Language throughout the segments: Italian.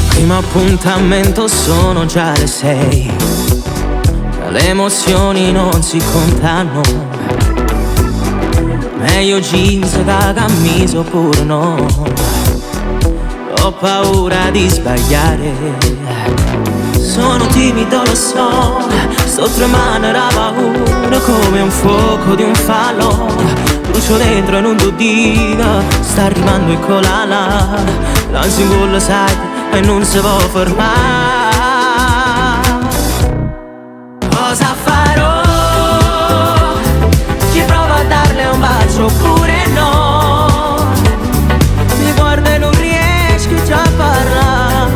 Primo appuntamento sono già le 6. Le emozioni non si contano. Meglio jeans che camicia oppure no. Ho paura di sbagliare. Sono timido, lo so. Sto tremando la paura come un fuoco di un falò. Brucio dentro e non ti dico. Sta arrivando e colala. L'ansia in quello sai e non si può fermare. Cosa farò? Ci provo a darle un bacio oppure no? Mi guarda e non riesco già a parlare.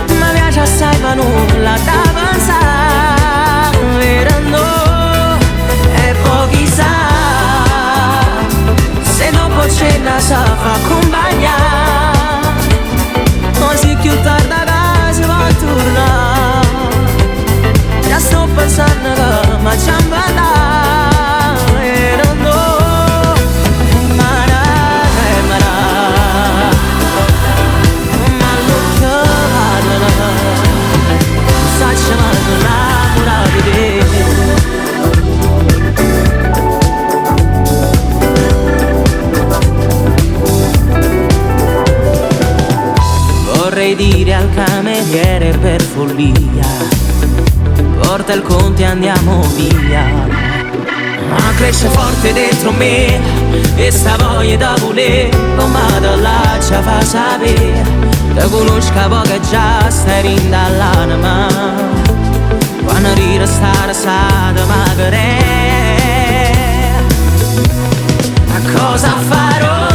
Mi piace assai ma nulla da pensare. Verando e poi chissà se dopo cena si fa accompagnare. Così più tardi a casa va a tornare. Già sto pensando che mi c'è andata. E non do ma lo chiamano. Sta chiamando innamorata di te. Vorrei dire al cameriere per follia: porta il conto e andiamo via. Ma cresce forte dentro me e sta voglia da volere. Non vado là, ci fa sapere. Te conosco poco già stai rindall'anima. Quando rira sta rasata magari. Ma cosa farò?